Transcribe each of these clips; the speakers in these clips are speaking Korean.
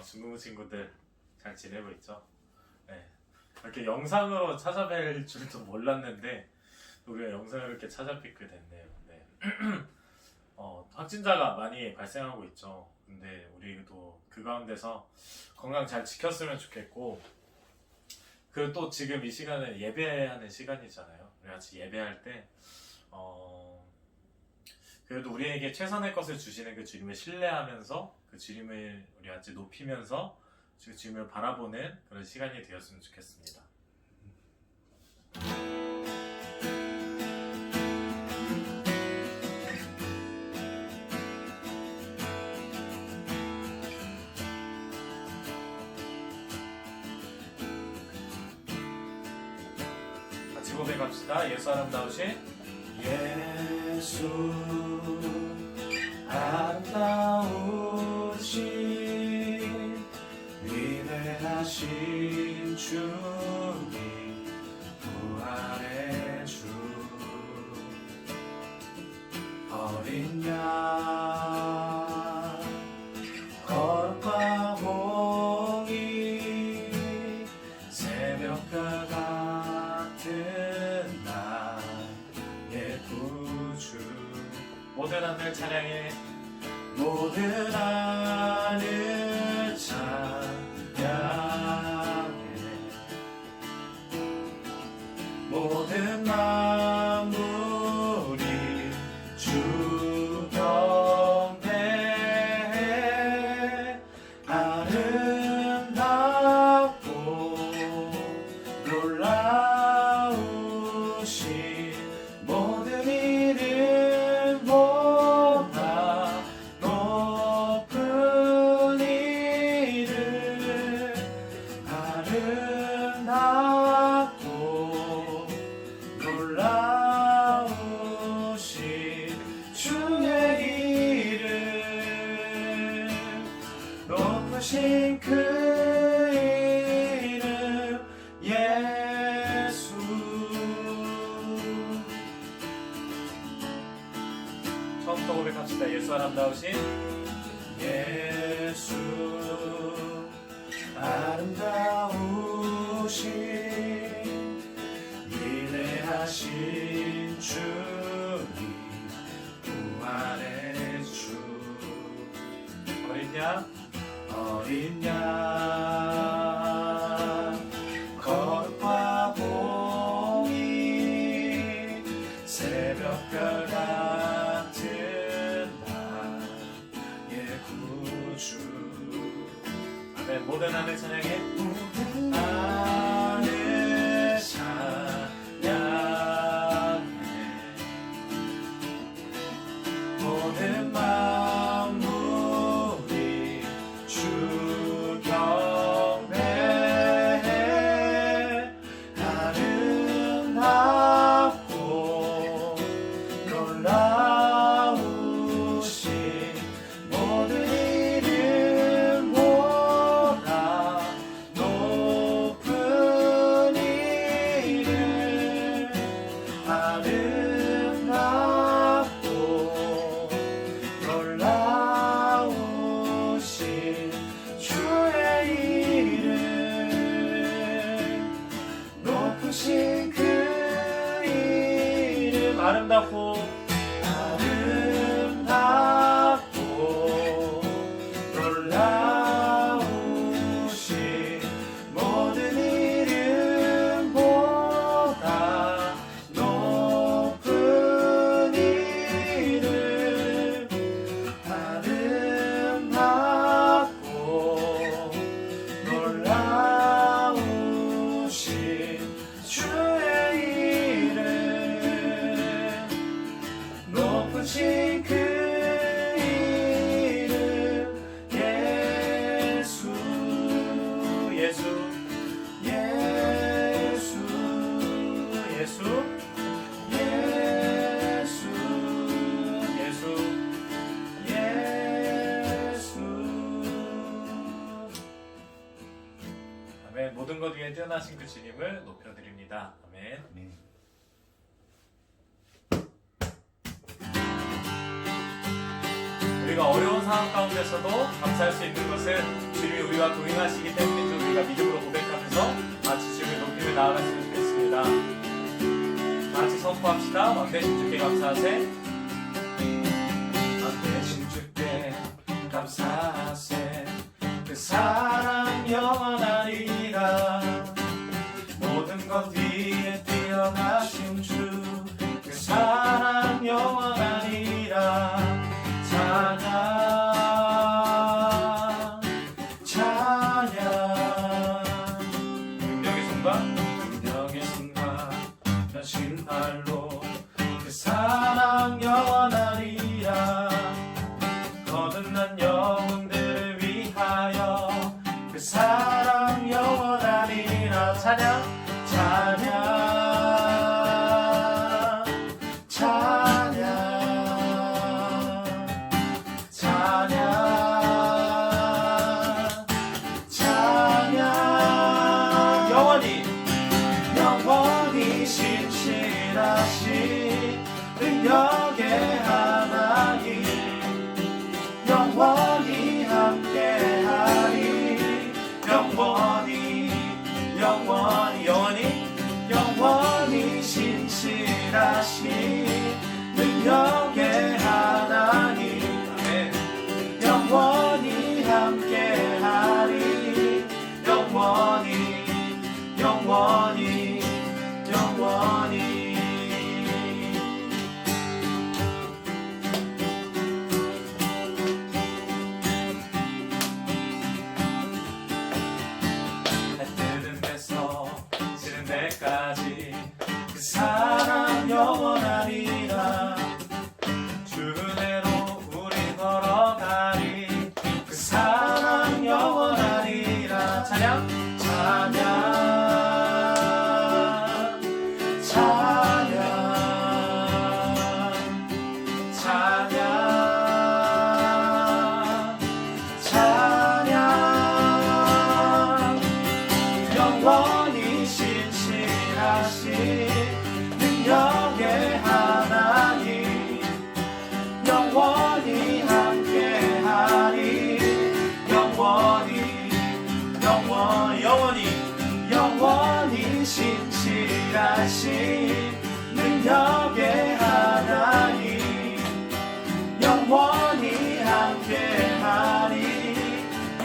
중국 친구들 잘 지내고 있죠? 네. 이렇게 영상으로 찾아뵐 줄도 몰랐는데 우리가 영상을 이렇게 찾아뵙게 됐네요. 네. 확진자가 많이 발생하고 있죠. 근데 우리도 그 가운데서 건강 잘 지켰으면 좋겠고, 그리고 또 지금 이 시간은 예배하는 시간이잖아요. 우리 같이 예배할 때 그래도 우리에게 최선의 것을 주시는 그 주님을 신뢰하면서 그 주님을 우리 같이 높이면서 그 주님을 바라보는 그런 시간이 되었으면 좋겠습니다. 같이 고백합시다. 예수 아름다우신 예수 아름다우신 위대하신 주님 부활의 주 어린 양 거룩과 공의 새벽과 같은 나의 구주 모든 하늘 찬양해. 모든 하늘 찬양해 모든 만물이 주 경배해 아름답고 놀라우신 모든 이름보다 높은 이름 아름답고 놀라우신 주의 이름 높으신 그 이름 예수 처음부터 고백합시다. 예수 아름다우신 예수 아름다우신 위대하신 주님 부활의 주 어린 양 어린 양 거룩과 공의 새벽별 같은 나의 구주 아멘. 모든 하늘 찬양해. 모든 하늘 찬양해 모든 만물이 주 경배해 아름답고 놀라우신 모든 이름보다 높은 이름 아름답고 놀라우신 주의 이름 높으신 그 이름 아름답고 아름답고 놀라우신 모든 이름보다 높은 이름 아름답고 놀라우신 주의 이름 높으신 그 이름 예수 예수 예수 예수 예수 예수. 예수 아멘. 모든 것 위에 뛰어나신 그 주님을 높여드립니다. 아멘. 우리가 어려운 상황 가운데서도 감사할 수 있는 것은 주님이 우리와 우리와 동행하시기 때문에 우리가 믿음으로 고백하면서 같이 주님의 높임을 나아갔으면 좋겠습니다. 같이 선포합시다. 왕되신 주께 감사하세. 왕되신 주께 감사하세. 그 사랑 영원하리라. 모든 것 위에 뛰어나신 주 그 사랑 영원하리라. 찬양 찬양. 능력의 손과 능력의 손과 변신 발로 그 사랑 영원하리라. 거듭난 영혼들을 위하여 그 사랑 영원하리라. 찬양 찬양 찬양 찬양 찬양. 영원히 영원히 신실하신 능력의 하나님 영원히 함께하리. 영원히 영원히 영원히 영원히 신실하신 능력의 하나님 영원히 함께하리. 영원히 영원히 영원히. 해뜨는 데서 지는 데까지 그 사랑 영원하리라. 주 은혜로 우리 걸어가리. 그 사랑 영원하리라. 찬양 찬양 찬양 찬양 찬양. 영원히 신실하신 능력의 하나님 영원히 함께하리. 영원히 영원히 영원히 영원히 신실하신 능력의 하나님 영원히 함께하리.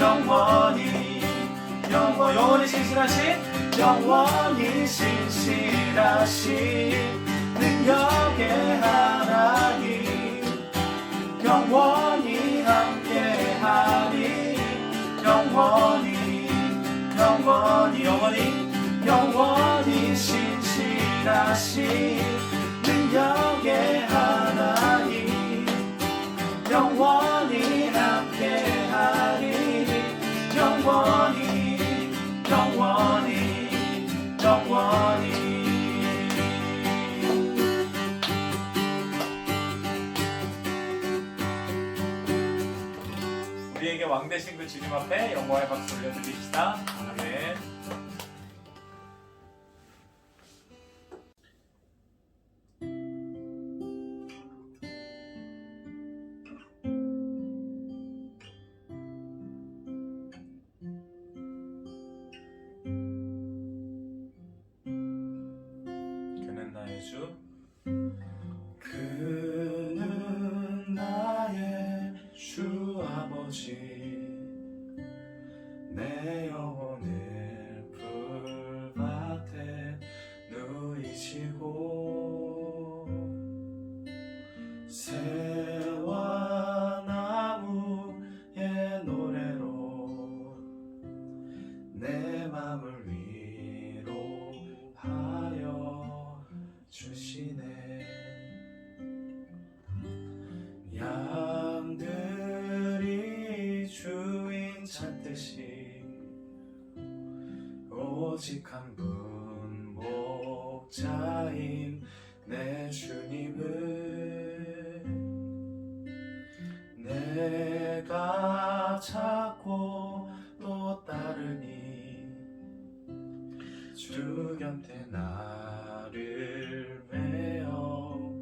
영원히 영원히 신실하신 영원히 신실하신 능력의 하나님 영원히 함께하리. 영원히 영원히 영원히 영원히 신실하신 능력의 하나님 영원히 함께하리. 영원히 영원히 영원히. 우리에게 왕되신 그 주님 앞에 영광의 박수 올려드립시다. 아멘. 그는 나의 주. 그는 나의 주 아버지. 내 영혼을 풀밭에 누이시고 새와 나무의 노래로 내 맘을 위로하여 주시네. 양들이 주인 찾듯이 오직 한 분 목자인 내 주님을 내가 찾고 또 따르니 주 곁에 나를 메어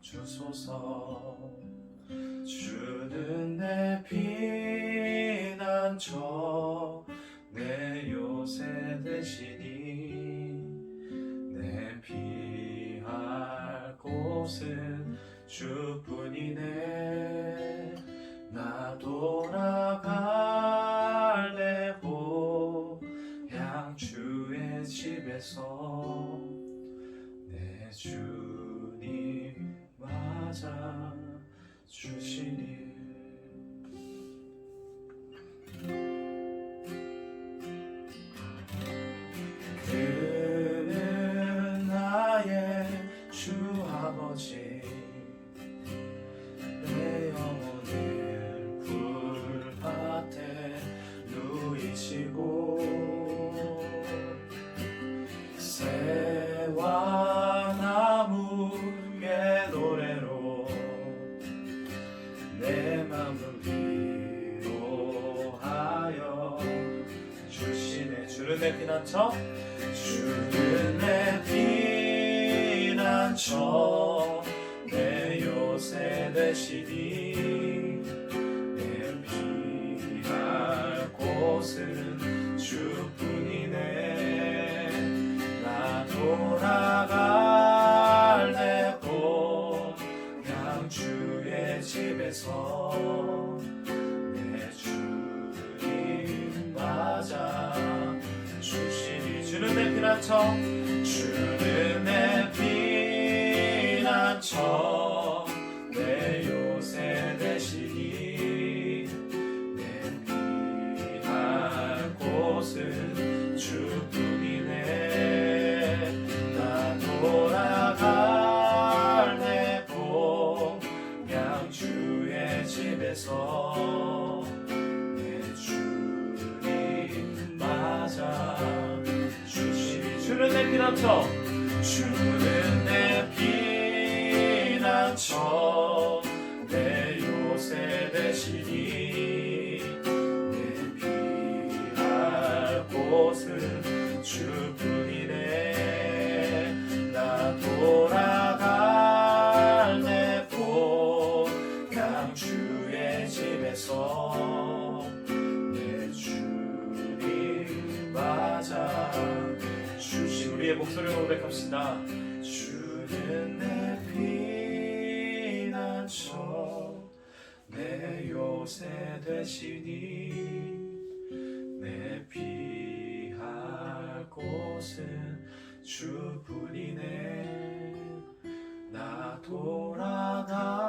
주소서. 주는 내 피난처 위하여 내 요새 되시니 내 피할 곳은 주뿐이네. 나 돌아갈래 고향 주의 집에서 내 주님 맞아 주시니. 그는 나의 주 아버지, 내 영혼을 불밭에 누이시고 새와 나무의 노래로 내 맘을 위로하여 주시네. 주는 내 피난처, 주는 내 피난처, 내 요새 되시니 내 피할 곳은 주뿐이네. 나 돌아갈래 고향 주의 집에서 내 주님 맞아 주시니. 주는 내 피난처, 주는 내 피난처, 내 요새 되시니 내 피할 곳은 주뿐이네. 나 돌아갈래 고향 주의 집에서 내 주님 맞아 주시니. 주는 내 피난처, 주는 내 피난처, 내 요새 되시니 내 피할 곳은 주뿐이네. 나 돌아갈래 고향 주의 집에서 내 주님 맞아 주시. 우리의 목소리로 고백합시다. 주는 내 피난처, 내 요새 되시니 내 피할 곳은 주뿐이네. 나 돌아갈래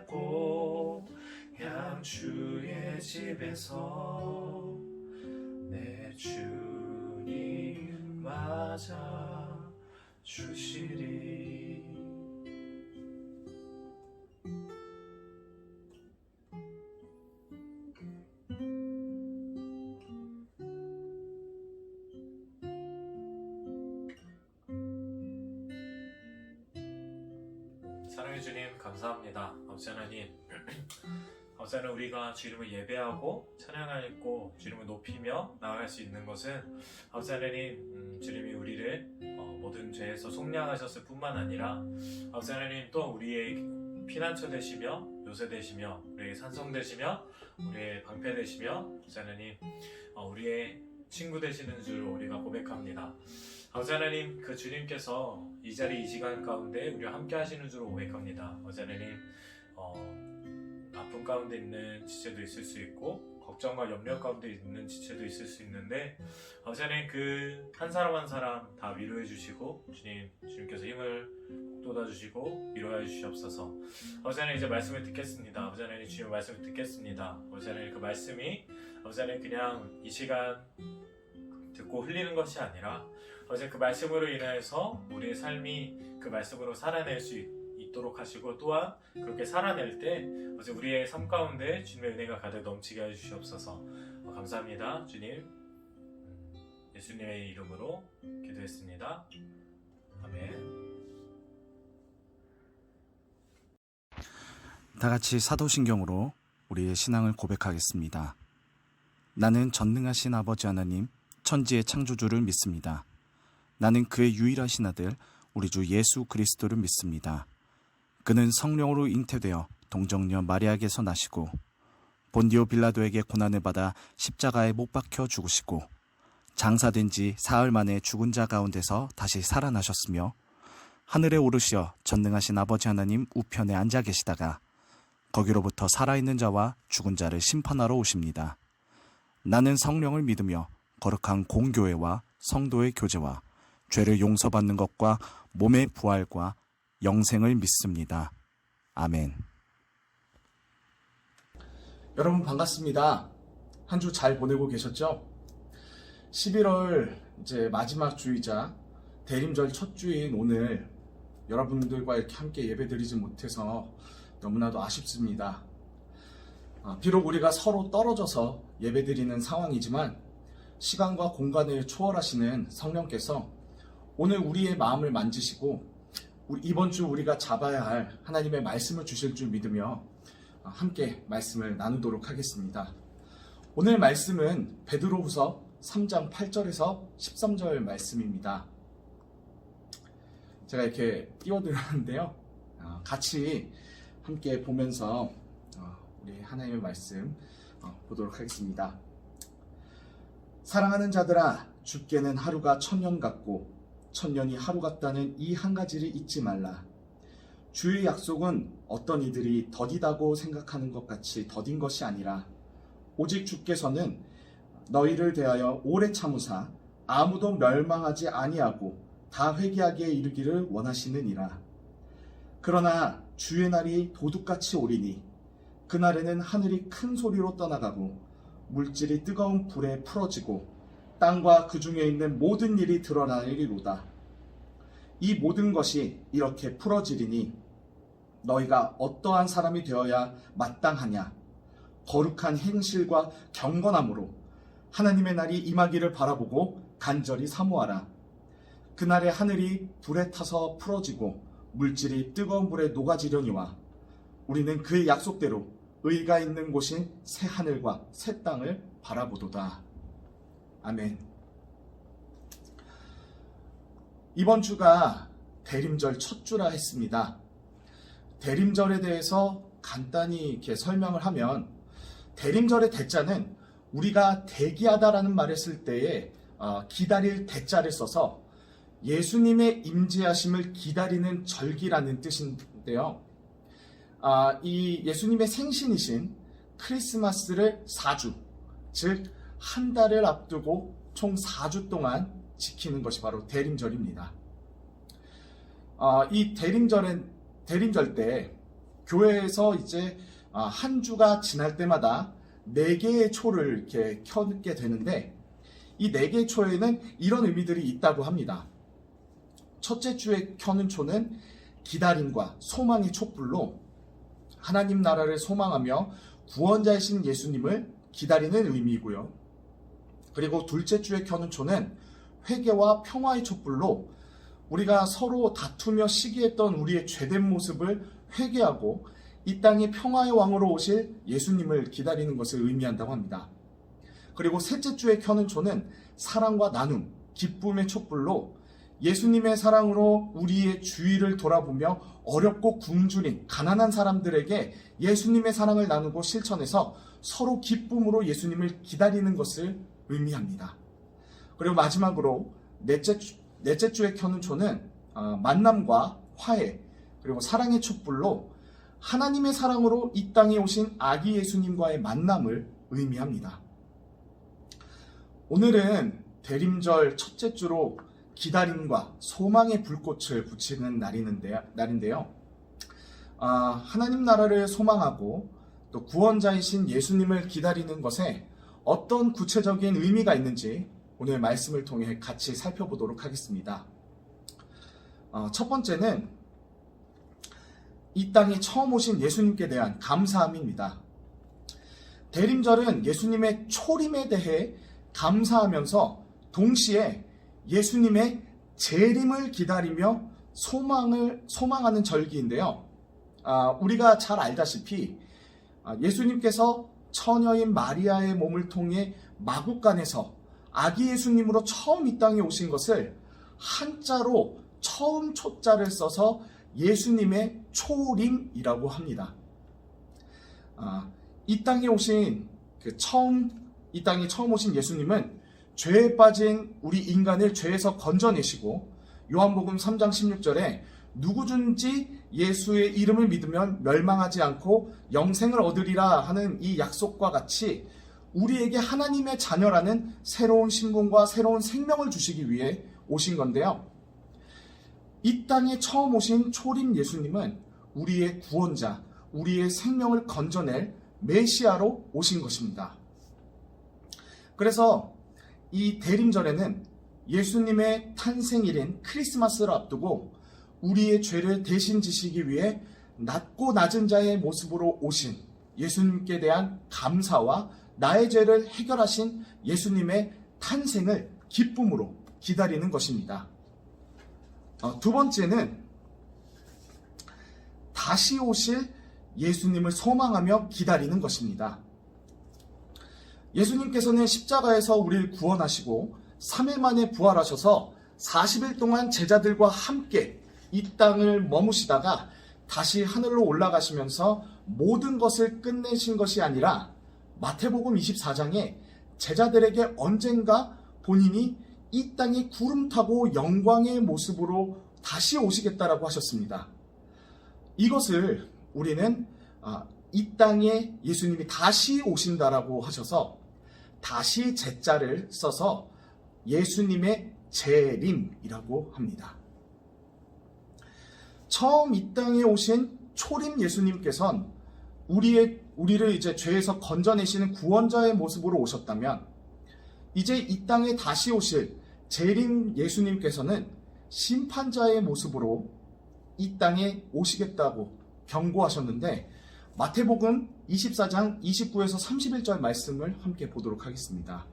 고향 주의 집에서 내 주님 맞아 주시리. 사랑해 주님 감사합니다. 아버지 하나님, 아버지 하나님, 우리가 주님을 예배하고 찬양하고 주님을 높이며 나아갈 수 있는 것은 아버지 하나님, 주님이 우리를 모든 죄에서 속량하셨을 뿐만 아니라 아버지 하나님 또 우리의 피난처 되시며 요새 되시며 우리의 산성 되시며 우리의 방패 되시며 아버지 하나님, 우리의 친구 되시는 줄 우리가 고백합니다. 아버지 하나님, 그 주님께서 이 자리 이 시간 가운데 우리와 함께 하시는 줄 고백합니다. 아버지 하나님, 아픔 가운데 있는 지체도 있을 수 있고 걱정과 염려 가운데 있는 지체도 있을 수 있는데 아버지 하나님, 그 한 사람 한 사람 다 위로해 주시고 주님께서 힘을 돋아 주시고 위로해 주시옵소서. 아버지 하나님, 이제 말씀을 듣겠습니다. 아버지 하나님, 주님 말씀을 듣겠습니다. 아버지 하나님, 그 말씀이 아버지 하나님 그냥 이 시간 듣고 흘리는 것이 아니라 아버지 그 말씀으로 인해서 우리의 삶이 그 말씀으로 살아낼 수 있도록 하시고 또한 그렇게 살아낼 때 아버지 우리의 삶 가운데 주님의 은혜가 가득 넘치게 해주시옵소서. 감사합니다. 주님, 예수님의 이름으로 기도했습니다. 아멘. 다 같이 사도신경으로 우리의 신앙을 고백하겠습니다. 나는 전능하신 아버지 하나님, 천지의 창조주를 믿습니다. 나는 그의 유일하신 아들, 우리 주 예수 그리스도를 믿습니다. 그는 성령으로 잉태되어 동정녀 마리아에게서 나시고 본디오 빌라도에게 고난을 받아 십자가에 못 박혀 죽으시고 장사된 지 사흘 만에 죽은 자 가운데서 다시 살아나셨으며 하늘에 오르시어 전능하신 아버지 하나님 우편에 앉아 계시다가 거기로부터 살아있는 자와 죽은 자를 심판하러 오십니다. 나는 성령을 믿으며 거룩한 공교회와 성도의 교제와 죄를 용서받는 것과 몸의 부활과 영생을 믿습니다. 아멘. 여러분 반갑습니다. 한 주 잘 보내고 계셨죠? 11월 이제 마지막 주이자 대림절 첫 주인 오늘 여러분들과 이렇게 함께 예배드리지 못해서 너무나도 아쉽습니다. 비록 우리가 서로 떨어져서 예배드리는 상황이지만 시간과 공간을 초월하시는 성령께서 오늘 우리의 마음을 만지시고 이번 주 우리가 잡아야 할 하나님의 말씀을 주실 줄 믿으며 함께 말씀을 나누도록 하겠습니다. 오늘 말씀은 베드로후서 3장 8절에서 13절 말씀입니다. 제가 이렇게 띄워드렸는데요. 같이 함께 보면서 우리 하나님의 말씀 보도록 하겠습니다. 사랑하는 자들아, 죽게는 하루가 1000년 같고 1000년이 하루 같다는 이 한 가지를 잊지 말라. 주의 약속은 어떤 이들이 더디다고 생각하는 것 같이 더딘 것이 아니라 오직 주께서는 너희를 대하여 오래 참으사 아무도 멸망하지 아니하고 다 회개하기에 이르기를 원하시느니라. 그러나 주의 날이 도둑같이 오리니 그날에는 하늘이 큰 소리로 떠나가고 물질이 뜨거운 불에 풀어지고 땅과 그 중에 있는 모든 일이 드러나리로다. 이 모든 것이 이렇게 풀어지리니 너희가 어떠한 사람이 되어야 마땅하냐? 거룩한 행실과 경건함으로 하나님의 날이 임하기를 바라보고 간절히 사모하라. 그날에 하늘이 불에 타서 풀어지고 물질이 뜨거운 불에 녹아지려니와 우리는 그의 약속대로 의가 있는 곳인 새 하늘과 새 땅을 바라보도다. 아멘. 이번 주가 대림절 첫 주라 했습니다. 대림절에 대해서 간단히 이렇게 설명을 하면 대림절의 대자는 우리가 대기하다라는 말을 쓸 때에 기다릴 대자를 써서 예수님의 임재하심을 기다리는 절기라는 뜻인데요. 이 예수님의 생신이신 크리스마스를 4주, 즉 한 달을 앞두고 총 4주 동안 지키는 것이 바로 대림절입니다. 이 대림절 때 교회에서 이제 한 주가 지날 때마다 4개의 초를 이렇게 켜게 되는데 이 4개의 초에는 이런 의미들이 있다고 합니다. 첫째 주에 켜는 초는 기다림과 소망의 촛불로 하나님 나라를 소망하며 구원자이신 예수님을 기다리는 의미이고요. 그리고 둘째 주에 켜는 초는 회개와 평화의 촛불로 우리가 서로 다투며 시기했던 우리의 죄된 모습을 회개하고 이 땅에 평화의 왕으로 오실 예수님을 기다리는 것을 의미한다고 합니다. 그리고 셋째 주에 켜는 초는 사랑과 나눔, 기쁨의 촛불로 예수님의 사랑으로 우리의 주위를 돌아보며 어렵고 굶주린 가난한 사람들에게 예수님의 사랑을 나누고 실천해서 서로 기쁨으로 예수님을 기다리는 것을 의미합니다. 그리고 마지막으로 넷째 주에 켜는 초는 만남과 화해 그리고 사랑의 촛불로 하나님의 사랑으로 이 땅에 오신 아기 예수님과의 만남을 의미합니다. 오늘은 대림절 첫째 주로 기다림과 소망의 불꽃을 붙이는 날인데요. 하나님 나라를 소망하고 또 구원자이신 예수님을 기다리는 것에 어떤 구체적인 의미가 있는지 오늘 말씀을 통해 같이 살펴보도록 하겠습니다. 첫 번째는 이 땅에 처음 오신 예수님께 대한 감사함입니다. 대림절은 예수님의 초림에 대해 감사하면서 동시에 예수님의 재림을 기다리며 소망하는 절기인데요. 우리가 잘 알다시피 예수님께서 처녀인 마리아의 몸을 통해 마구간에서 아기 예수님으로 처음 이 땅에 오신 것을 한자로 처음 초자를 써서 예수님의 초림이라고 합니다. 이 땅에 처음 오신 예수님은 죄에 빠진 우리 인간을 죄에서 건져내시고, 요한복음 3장 16절에 누구든지 예수의 이름을 믿으면 멸망하지 않고 영생을 얻으리라 하는 이 약속과 같이 우리에게 하나님의 자녀라는 새로운 신분과 새로운 생명을 주시기 위해 오신 건데요. 이 땅에 처음 오신 초림 예수님은 우리의 구원자, 우리의 생명을 건져낼 메시아로 오신 것입니다. 그래서 이 대림절에는 예수님의 탄생일인 크리스마스를 앞두고 우리의 죄를 대신 지시기 위해 낮고 낮은 자의 모습으로 오신 예수님께 대한 감사와 나의 죄를 해결하신 예수님의 탄생을 기쁨으로 기다리는 것입니다. 두 번째는 다시 오실 예수님을 소망하며 기다리는 것입니다. 예수님께서는 십자가에서 우리를 구원하시고 3일 만에 부활하셔서 40일 동안 제자들과 함께 이 땅을 머무시다가 다시 하늘로 올라가시면서 모든 것을 끝내신 것이 아니라 마태복음 24장에 제자들에게 언젠가 본인이 이 땅에 구름 타고 영광의 모습으로 다시 오시겠다라고 하셨습니다. 이것을 우리는 이 땅에 예수님이 다시 오신다라고 하셔서 다시 제자를 써서 예수님의 재림이라고 합니다. 처음 이 땅에 오신 초림 예수님께서는 우리를 이제 죄에서 건져내시는 구원자의 모습으로 오셨다면, 이제 이 땅에 다시 오실 재림 예수님께서는 심판자의 모습으로 이 땅에 오시겠다고 경고하셨는데, 마태복음 24장 29에서 31절 말씀을 함께 보도록 하겠습니다.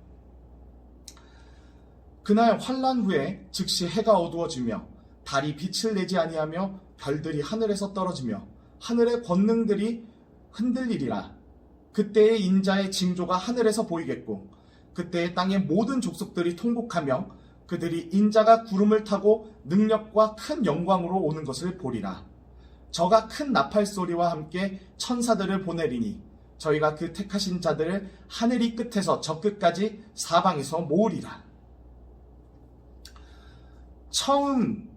그날 환난 후에 즉시 해가 어두워지며 달이 빛을 내지 아니하며 별들이 하늘에서 떨어지며 하늘의 권능들이 흔들리리라. 그때의 인자의 징조가 하늘에서 보이겠고 그때의 땅의 모든 족속들이 통곡하며 그들이 인자가 구름을 타고 능력과 큰 영광으로 오는 것을 보리라. 저가 큰 나팔 소리와 함께 천사들을 보내리니 저희가 그 택하신 자들을 하늘이 끝에서 저 끝까지 사방에서 모으리라. 처음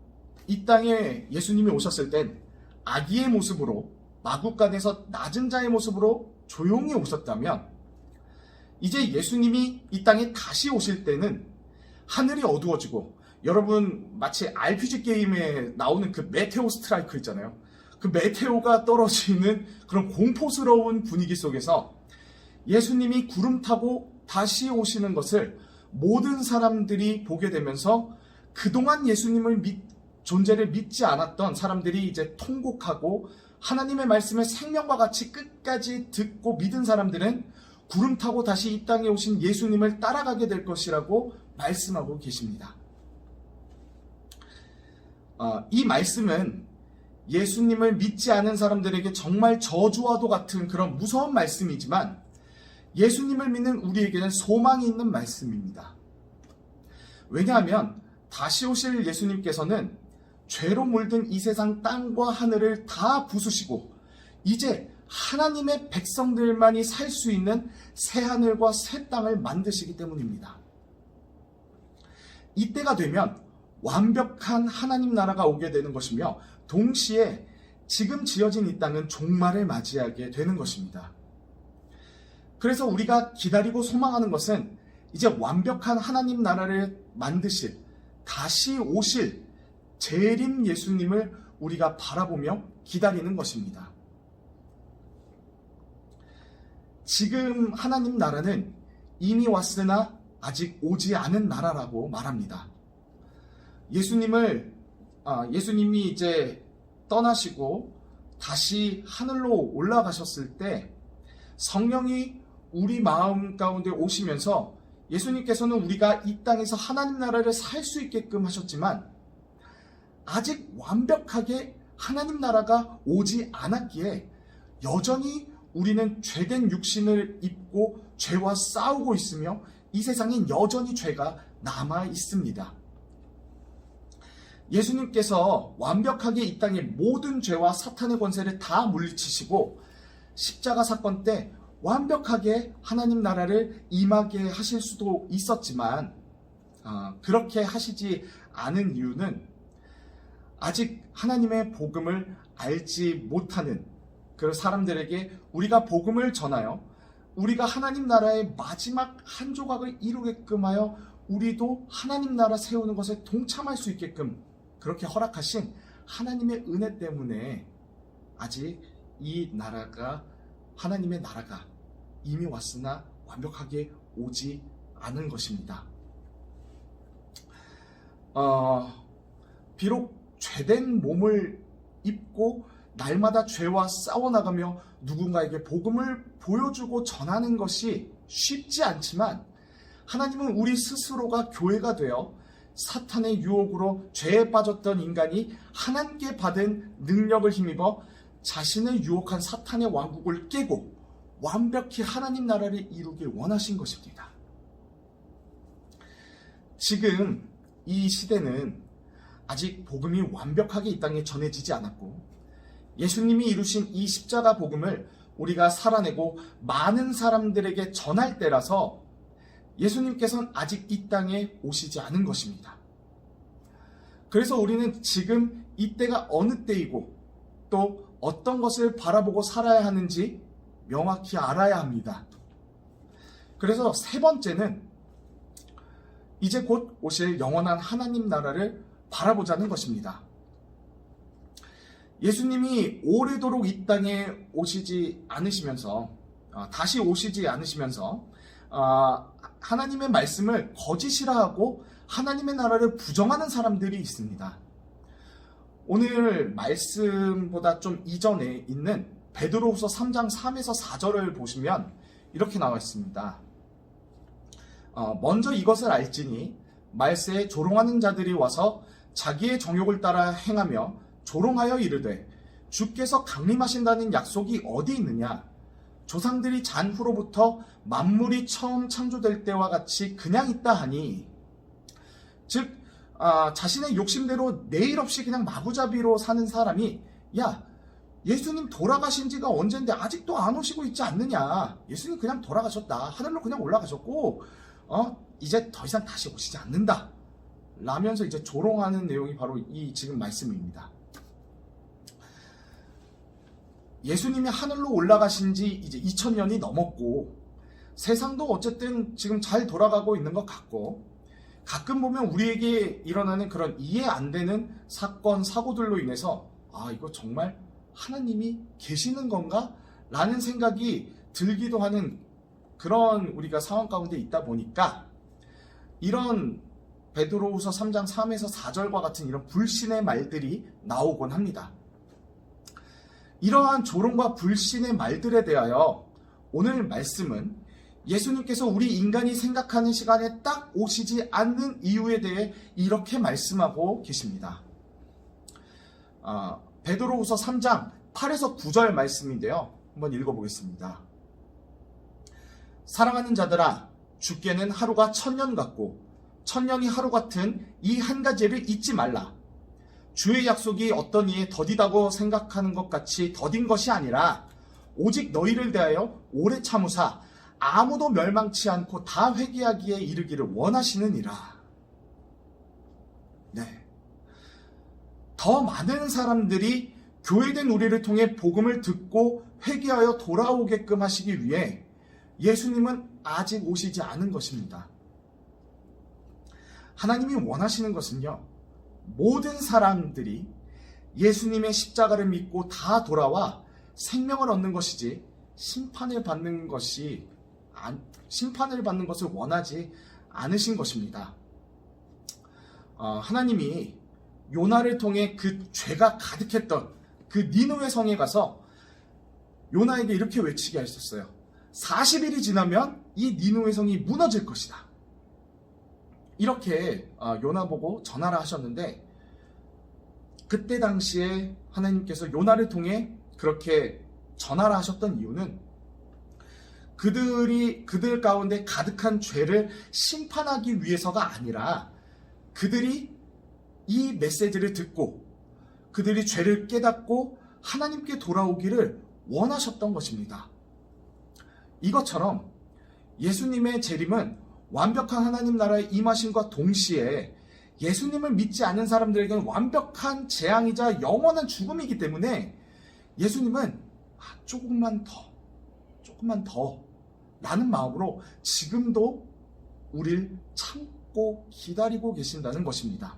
이 땅에 예수님이 오셨을 땐 아기의 모습으로 마구간에서 낮은 자의 모습으로 조용히 오셨다면, 이제 예수님이 이 땅에 다시 오실 때는 하늘이 어두워지고, 여러분 마치 RPG 게임에 나오는 그 메테오 스트라이크 있잖아요. 그 메테오가 떨어지는 그런 공포스러운 분위기 속에서 예수님이 구름 타고 다시 오시는 것을 모든 사람들이 보게 되면서 그동안 예수님을 존재를 믿지 않았던 사람들이 이제 통곡하고, 하나님의 말씀을 생명과 같이 끝까지 듣고 믿은 사람들은 구름 타고 다시 이 땅에 오신 예수님을 따라가게 될 것이라고 말씀하고 계십니다. 이 말씀은 예수님을 믿지 않은 사람들에게 정말 저주와도 같은 그런 무서운 말씀이지만, 예수님을 믿는 우리에게는 소망이 있는 말씀입니다. 왜냐하면 다시 오실 예수님께서는 죄로 물든 이 세상 땅과 하늘을 다 부수시고 이제 하나님의 백성들만이 살 수 있는 새 하늘과 새 땅을 만드시기 때문입니다. 이때가 되면 완벽한 하나님 나라가 오게 되는 것이며, 동시에 지금 지어진 이 땅은 종말을 맞이하게 되는 것입니다. 그래서 우리가 기다리고 소망하는 것은 이제 완벽한 하나님 나라를 만드실, 다시 오실 재림 예수님을 우리가 바라보며 기다리는 것입니다. 지금 하나님 나라는 이미 왔으나 아직 오지 않은 나라라고 말합니다. 예수님이 이제 떠나시고 다시 하늘로 올라가셨을 때 성령이 우리 마음 가운데 오시면서 예수님께서는 우리가 이 땅에서 하나님 나라를 살 수 있게끔 하셨지만, 아직 완벽하게 하나님 나라가 오지 않았기에 여전히 우리는 죄된 육신을 입고 죄와 싸우고 있으며 이 세상엔 여전히 죄가 남아 있습니다. 예수님께서 완벽하게 이 땅의 모든 죄와 사탄의 권세를 다 물리치시고 십자가 사건 때 완벽하게 하나님 나라를 임하게 하실 수도 있었지만 그렇게 하시지 않은 이유는 아직 하나님의 복음을 알지 못하는 그 사람들에게 우리가 복음을 전하여 우리가 하나님 나라의 마지막 한 조각을 이루게끔 하여 우리도 하나님 나라 세우는 것에 동참할 수 있게끔 그렇게 허락하신 하나님의 은혜 때문에 아직 이 나라가 하나님의 나라가 이미 왔으나 완벽하게 오지 않은 것입니다. 비록 죄된 몸을 입고 날마다 죄와 싸워나가며 누군가에게 복음을 보여주고 전하는 것이 쉽지 않지만 하나님은 우리 스스로가 교회가 되어 사탄의 유혹으로 죄에 빠졌던 인간이 하나님께 받은 능력을 힘입어 자신을 유혹한 사탄의 왕국을 깨고 완벽히 하나님 나라를 이루길 원하신 것입니다. 지금 이 시대는 아직 복음이 완벽하게 이 땅에 전해지지 않았고 예수님이 이루신 이 십자가 복음을 우리가 살아내고 많은 사람들에게 전할 때라서 예수님께서는 아직 이 땅에 오시지 않은 것입니다. 그래서 우리는 지금 이때가 어느 때이고 또 어떤 것을 바라보고 살아야 하는지 명확히 알아야 합니다. 그래서 세 번째는 이제 곧 오실 영원한 하나님 나라를 바라보자는 것입니다. 예수님이 오래도록 이 땅에 오시지 않으시면서 다시 오시지 않으시면서 하나님의 말씀을 거짓이라 하고 하나님의 나라를 부정하는 사람들이 있습니다. 오늘 말씀보다 좀 이전에 있는 베드로후서 3장 3에서 4절을 보시면 이렇게 나와 있습니다. 먼저 이것을 알지니 말세에 조롱하는 자들이 와서 자기의 정욕을 따라 행하며 조롱하여 이르되 주께서 강림하신다는 약속이 어디 있느냐? 조상들이 잔 후로부터 만물이 처음 창조될 때와 같이 그냥 있다 하니, 즉 자신의 욕심대로 내일 없이 그냥 마구잡이로 사는 사람이 야 예수님 돌아가신 지가 언젠데 아직도 안 오시고 있지 않느냐? 예수님 그냥 돌아가셨다. 하늘로 그냥 올라가셨고 이제 더 이상 다시 오시지 않는다 라면서 이제 조롱하는 내용이 바로 이 지금 말씀입니다. 예수님이 하늘로 올라가신 지 이제 2000년이 넘었고 세상도 어쨌든 지금 잘 돌아가고 있는 것 같고 가끔 보면 우리에게 일어나는 그런 이해 안 되는 사건, 사고들로 인해서 이거 정말 하나님이 계시는 건가? 라는 생각이 들기도 하는 그런 우리가 상황 가운데 있다 보니까 이런 베드로후서 3장 3에서 4절과 같은 이런 불신의 말들이 나오곤 합니다. 이러한 조롱과 불신의 말들에 대하여 오늘 말씀은 예수님께서 우리 인간이 생각하는 시간에 딱 오시지 않는 이유에 대해 이렇게 말씀하고 계십니다. 베드로후서 3장 8에서 9절 말씀인데요. 한번 읽어보겠습니다. 사랑하는 자들아, 주께는 하루가 1000년 같고 1000년이 하루 같은 이 한 가지를 잊지 말라. 주의 약속이 어떤 이에 더디다고 생각하는 것 같이 더딘 것이 아니라 오직 너희를 대하여 오래 참으사 아무도 멸망치 않고 다 회개하기에 이르기를 원하시느니라. 네. 더 많은 사람들이 교회된 우리를 통해 복음을 듣고 회개하여 돌아오게끔 하시기 위해 예수님은 아직 오시지 않은 것입니다. 하나님이 원하시는 것은요, 모든 사람들이 예수님의 십자가를 믿고 다 돌아와 생명을 얻는 것이지 심판을 받는 것을 원하지 않으신 것입니다. 하나님이 요나를 통해 그 죄가 가득했던 그 니느웨 성에 가서 요나에게 이렇게 외치게 하셨어요. 40일이 지나면 이 니느웨 성이 무너질 것이다. 이렇게 요나 보고 전하라 하셨는데 그때 당시에 하나님께서 요나를 통해 그렇게 전하라 하셨던 이유는 그들 가운데 가득한 죄를 심판하기 위해서가 아니라 그들이 이 메시지를 듣고 그들이 죄를 깨닫고 하나님께 돌아오기를 원하셨던 것입니다. 이것처럼 예수님의 재림은 완벽한 하나님 나라에 임하심과 동시에 예수님을 믿지 않는 사람들에게는 완벽한 재앙이자 영원한 죽음이기 때문에 예수님은 조금만 더 라는 마음으로 지금도 우리를 참고 기다리고 계신다는 것입니다.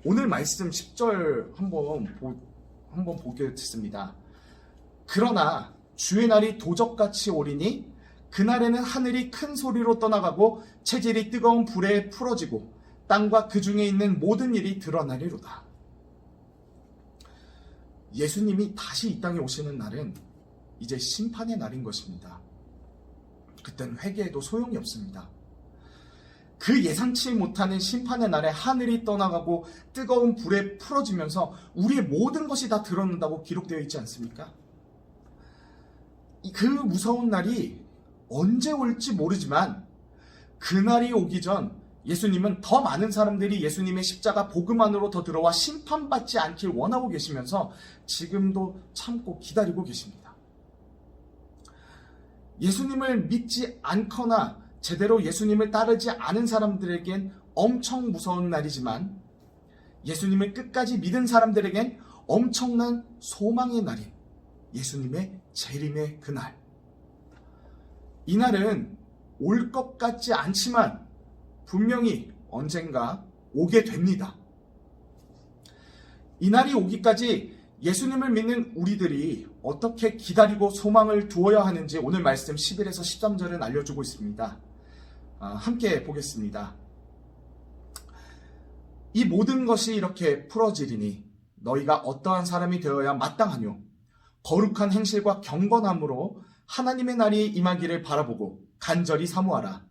오늘 말씀 10절 한번 보겠습니다. 그러나 주의 날이 도적같이 오리니 그날에는 하늘이 큰 소리로 떠나가고 체질이 뜨거운 불에 풀어지고 땅과 그 중에 있는 모든 일이 드러나리로다. 예수님이 다시 이 땅에 오시는 날은 이제 심판의 날인 것입니다. 그땐 회개해도 소용이 없습니다. 그 예상치 못하는 심판의 날에 하늘이 떠나가고 뜨거운 불에 풀어지면서 우리의 모든 것이 다 드러난다고 기록되어 있지 않습니까? 그 무서운 날이 언제 올지 모르지만 그날이 오기 전 예수님은 더 많은 사람들이 예수님의 십자가 복음 안으로 더 들어와 심판받지 않길 원하고 계시면서 지금도 참고 기다리고 계십니다. 예수님을 믿지 않거나 제대로 예수님을 따르지 않은 사람들에겐 엄청 무서운 날이지만 예수님을 끝까지 믿은 사람들에겐 엄청난 소망의 날인 예수님의 재림의 그날. 이 날은 올 것 같지 않지만 분명히 언젠가 오게 됩니다. 이 날이 오기까지 예수님을 믿는 우리들이 어떻게 기다리고 소망을 두어야 하는지 오늘 말씀 11에서 13절은 알려주고 있습니다. 함께 보겠습니다. 이 모든 것이 이렇게 풀어지리니 너희가 어떠한 사람이 되어야 마땅하뇨. 거룩한 행실과 경건함으로 하나님의 날이 임하기를 바라보고 간절히 사모하라.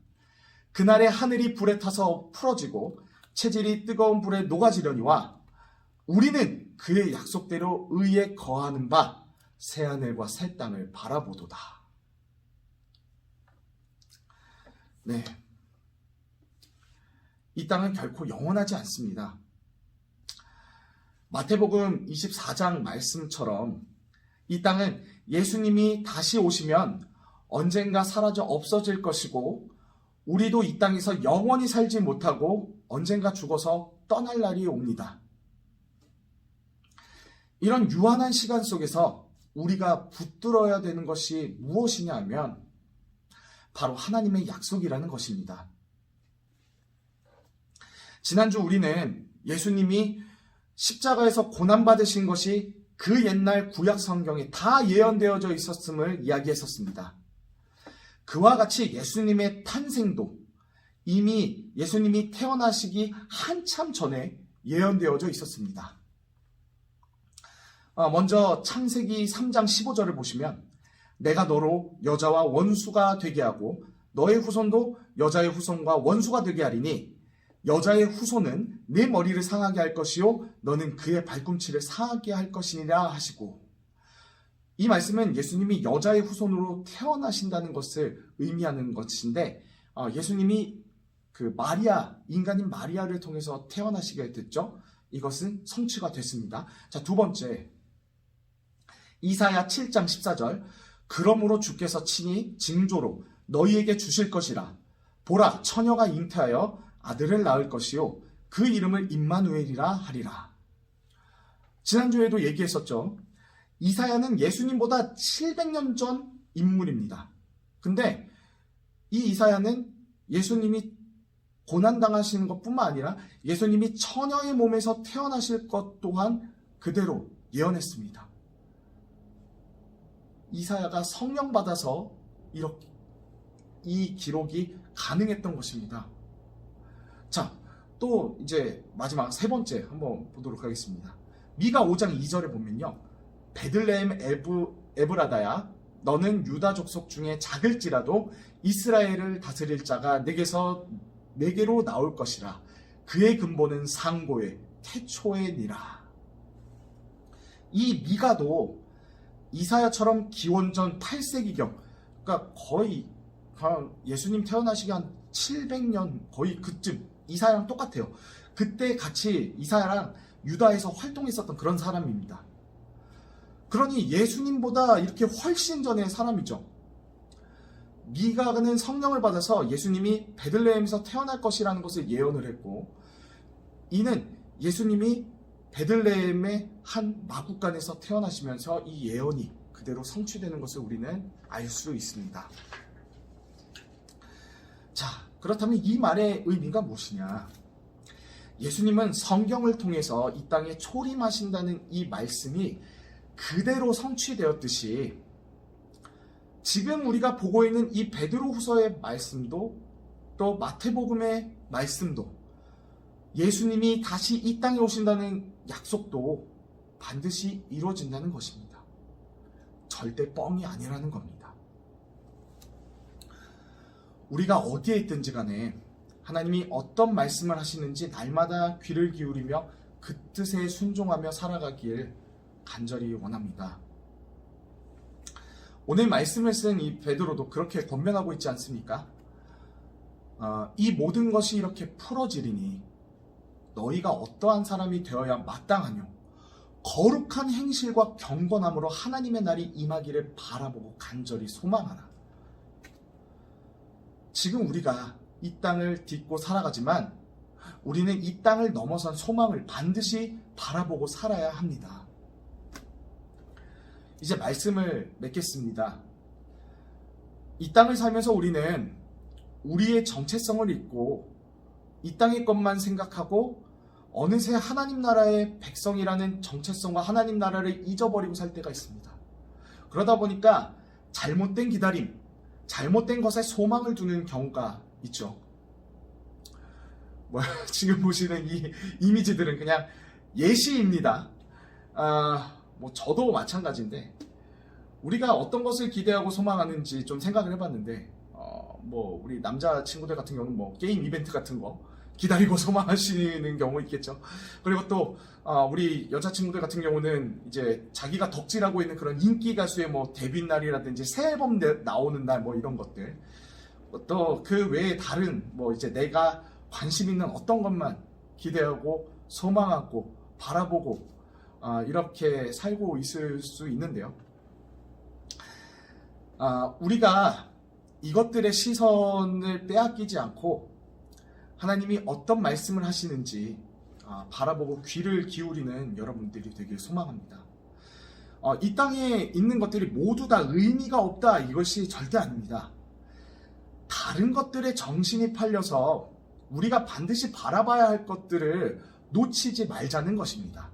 그날에 하늘이 불에 타서 풀어지고 체질이 뜨거운 불에 녹아지려니와 우리는 그의 약속대로 의에 거하는 바 새하늘과 새 땅을 바라보도다. 네, 이 땅은 결코 영원하지 않습니다. 마태복음 24장 말씀처럼 이 땅은 예수님이 다시 오시면 언젠가 사라져 없어질 것이고 우리도 이 땅에서 영원히 살지 못하고 언젠가 죽어서 떠날 날이 옵니다. 이런 유한한 시간 속에서 우리가 붙들어야 되는 것이 무엇이냐 하면 바로 하나님의 약속이라는 것입니다. 지난주 우리는 예수님이 십자가에서 고난받으신 것이 그 옛날 구약 성경에 다 예언되어져 있었음을 이야기했었습니다. 그와 같이 예수님의 탄생도 이미 예수님이 태어나시기 한참 전에 예언되어져 있었습니다. 먼저 창세기 3장 15절을 보시면 내가 너로 여자와 원수가 되게 하고 너의 후손도 여자의 후손과 원수가 되게 하리니 여자의 후손은 내 머리를 상하게 할 것이요 너는 그의 발꿈치를 상하게 할 것이니라 하시고, 이 말씀은 예수님이 여자의 후손으로 태어나신다는 것을 의미하는 것인데 예수님이 그 마리아, 인간인 마리아를 통해서 태어나시게 됐죠. 이것은 성취가 됐습니다. 자, 두 번째, 이사야 7장 14절 그러므로 주께서 친히 징조로 너희에게 주실 것이라. 보라, 처녀가 잉태하여 아들을 낳을 것이요 그 이름을 임마누엘이라 하리라. 지난주에도 얘기했었죠. 이사야는 예수님보다 700년 전 인물입니다. 근데 이 이사야는 예수님이 고난당하시는 것뿐만 아니라 예수님이 처녀의 몸에서 태어나실 것 또한 그대로 예언했습니다. 이사야가 성령 받아서 이렇게 이 기록이 가능했던 것입니다. 자, 또 이제 마지막 세 번째 한번 보도록 하겠습니다. 미가 5장 2절에 보면요. 베들레헴 에브라다야 너는 유다 족속 중에 작을지라도 이스라엘을 다스릴 자가 내게로 나올 것이라. 그의 근본은 상고의 태초의니라. 이 미가도 이사야처럼 기원전 8세기경, 그러니까 거의 예수님 태어나시기 한 700년 거의 그쯤 이사야랑 똑같아요. 그때 같이 이사야랑 유다에서 활동했었던 그런 사람입니다. 그러니 예수님보다 이렇게 훨씬 전의 사람이죠. 미가는 성령을 받아서 예수님이 베들레헴에서 태어날 것이라는 것을 예언을 했고, 이는 예수님이 베들레헴의 한 마구간에서 태어나시면서 이 예언이 그대로 성취되는 것을 우리는 알 수 있습니다. 자, 그렇다면 이 말의 의미가 무엇이냐? 예수님은 성경을 통해서 이 땅에 초림하신다는 이 말씀이 그대로 성취되었듯이, 지금 우리가 보고 있는 이 베드로후서의 말씀도, 또 마태복음의 말씀도, 예수님이 다시 이 땅에 오신다는 약속도 반드시 이루어진다는 것입니다. 절대 뻥이 아니라는 겁니다. 우리가 어디에 있든지 간에 하나님이 어떤 말씀을 하시는지 날마다 귀를 기울이며 그 뜻에 순종하며 살아가길 간절히 원합니다. 오늘 말씀을 쓴 이 베드로도 그렇게 권면하고 있지 않습니까? 이 모든 것이 이렇게 풀어지리니 너희가 어떠한 사람이 되어야 마땅하뇨? 거룩한 행실과 경건함으로 하나님의 날이 임하기를 바라보고 간절히 소망하라. 지금 우리가 이 땅을 딛고 살아가지만 우리는 이 땅을 넘어선 소망을 반드시 바라보고 살아야 합니다. 이제 말씀을 맺겠습니다. 이 땅을 살면서 우리는 우리의 정체성을 잊고 이 땅의 것만 생각하고 어느새 하나님 나라의 백성이라는 정체성과 하나님 나라를 잊어버리고 살 때가 있습니다. 그러다 보니까 잘못된 기다림, 잘못된 것에 소망을 두는 경우가 있죠. 지금 보시는 이 이미지들은 그냥 예시입니다. 저도 마찬가지인데, 우리가 어떤 것을 기대하고 소망하는지 좀 생각을 해봤는데, 우리 남자 친구들 같은 경우는 게임 이벤트 같은 거 기다리고 소망하시는 경우 있겠죠. 그리고 또 우리 여자 친구들 같은 경우는 이제 자기가 덕질하고 있는 그런 인기 가수의 데뷔 날이라든지 새 앨범 나오는 날 이런 것들, 또 그 외에 다른 이제 내가 관심 있는 어떤 것만 기대하고 소망하고 바라보고 이렇게 살고 있을 수 있는데요. 우리가 이것들의 시선을 빼앗기지 않고 하나님이 어떤 말씀을 하시는지 바라보고 귀를 기울이는 여러분들이 되길 소망합니다. 이 땅에 있는 것들이 모두 다 의미가 없다, 이것이 절대 아닙니다. 다른 것들에 정신이 팔려서 우리가 반드시 바라봐야 할 것들을 놓치지 말자는 것입니다.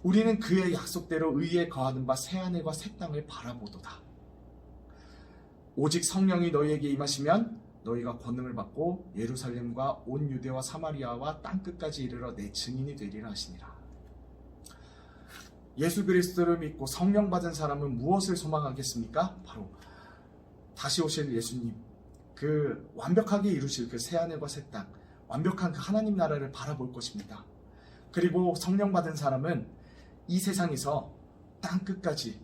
우리는 그의 약속대로 의에 거하는 바 새하늘과 새 땅을 바라보도다. 오직 성령이 너희에게 임하시면 너희가 권능을 받고 예루살렘과 온 유대와 사마리아와 땅끝까지 이르러 내 증인이 되리라 하시니라. 예수 그리스도를 믿고 성령 받은 사람은 무엇을 소망하겠습니까? 바로 다시 오실 예수님, 그 완벽하게 이루실 그 새하늘과 새 땅, 완벽한 그 하나님 나라를 바라볼 것입니다. 그리고 성령 받은 사람은 이 세상에서 땅끝까지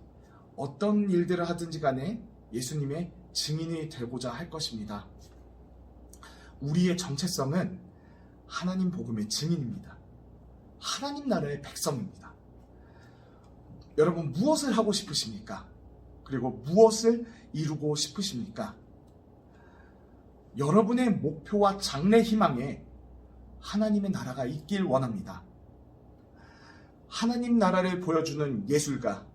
어떤 일들을 하든지 간에 예수님의 증인이 되고자 할 것입니다. 우리의 정체성은 하나님 복음의 증인입니다. 하나님 나라의 백성입니다. 여러분, 무엇을 하고 싶으십니까? 그리고 무엇을 이루고 싶으십니까? 여러분의 목표와 장래 희망에 하나님의 나라가 있길 원합니다. 하나님 나라를 보여주는 예술가,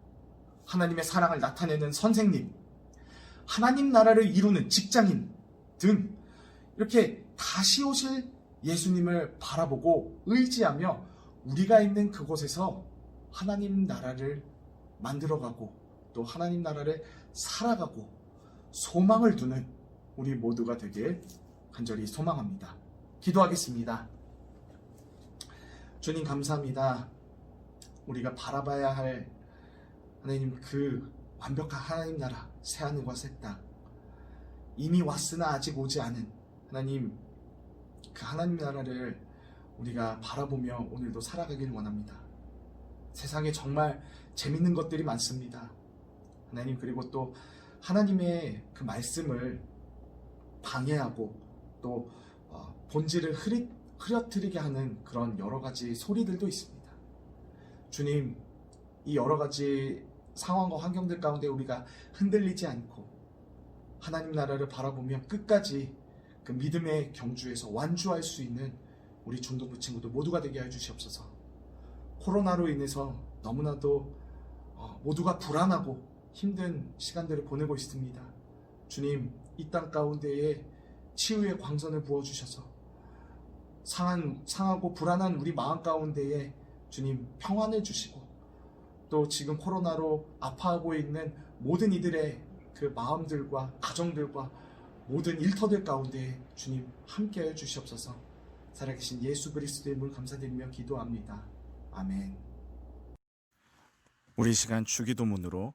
하나님의 사랑을 나타내는 선생님, 하나님 나라를 이루는 직장인 등 이렇게 다시 오실 예수님을 바라보고 의지하며 우리가 있는 그곳에서 하나님 나라를 만들어가고 또 하나님 나라를 살아가고 소망을 두는 우리 모두가 되길 간절히 소망합니다. 기도하겠습니다. 주님, 감사합니다. 우리가 바라봐야 할 하나님, 그 완벽한 하나님 나라, 새하늘과 새 땅, 이미 왔으나 아직 오지 않은 하나님, 그 하나님 나라를 우리가 바라보며 오늘도 살아가길 원합니다. 세상에 정말 재밌는 것들이 많습니다. 하나님, 그리고 또 하나님의 그 말씀을 방해하고 또 본질을 흐려뜨리게 하는 그런 여러 가지 소리들도 있습니다. 주님, 이 여러 가지 상황과 환경들 가운데 우리가 흔들리지 않고 하나님 나라를 바라보며 끝까지 그 믿음의 경주에서 완주할 수 있는 우리 중동부 친구들 모두가 되게 해주시옵소서. 코로나로 인해서 너무나도 모두가 불안하고 힘든 시간들을 보내고 있습니다. 주님, 이 땅 가운데에 치유의 광선을 부어주셔서 상하고 불안한 우리 마음 가운데에 주님 평안을 주시고, 또 지금 코로나로 아파하고 있는 모든 이들의 그 마음들과 가정들과 모든 일터들 가운데 주님 함께해 주시옵소서. 살아계신 예수 그리스도의 이름을 감사드리며 기도합니다. 아멘. 우리 시간 주기도문으로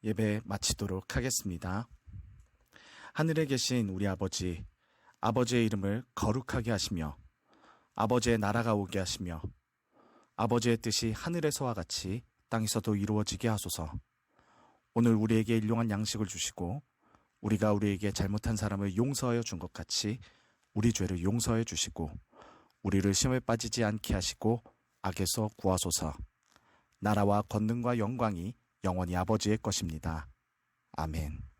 예배 마치도록 하겠습니다. 하늘에 계신 우리 아버지, 아버지의 이름을 거룩하게 하시며 아버지의 나라가 오게 하시며 아버지의 뜻이 하늘에서와 같이 땅에서도 이루어지게 하소서. 오늘 우리에게 일용할 양식을 주시고 우리가 우리에게 잘못한 사람을 용서하여 준 것 같이 우리 죄를 용서해 주시고 우리를 시험에 빠지지 않게 하시고 악에서 구하소서. 나라와 권능과 영광이 영원히 아버지의 것입니다. 아멘.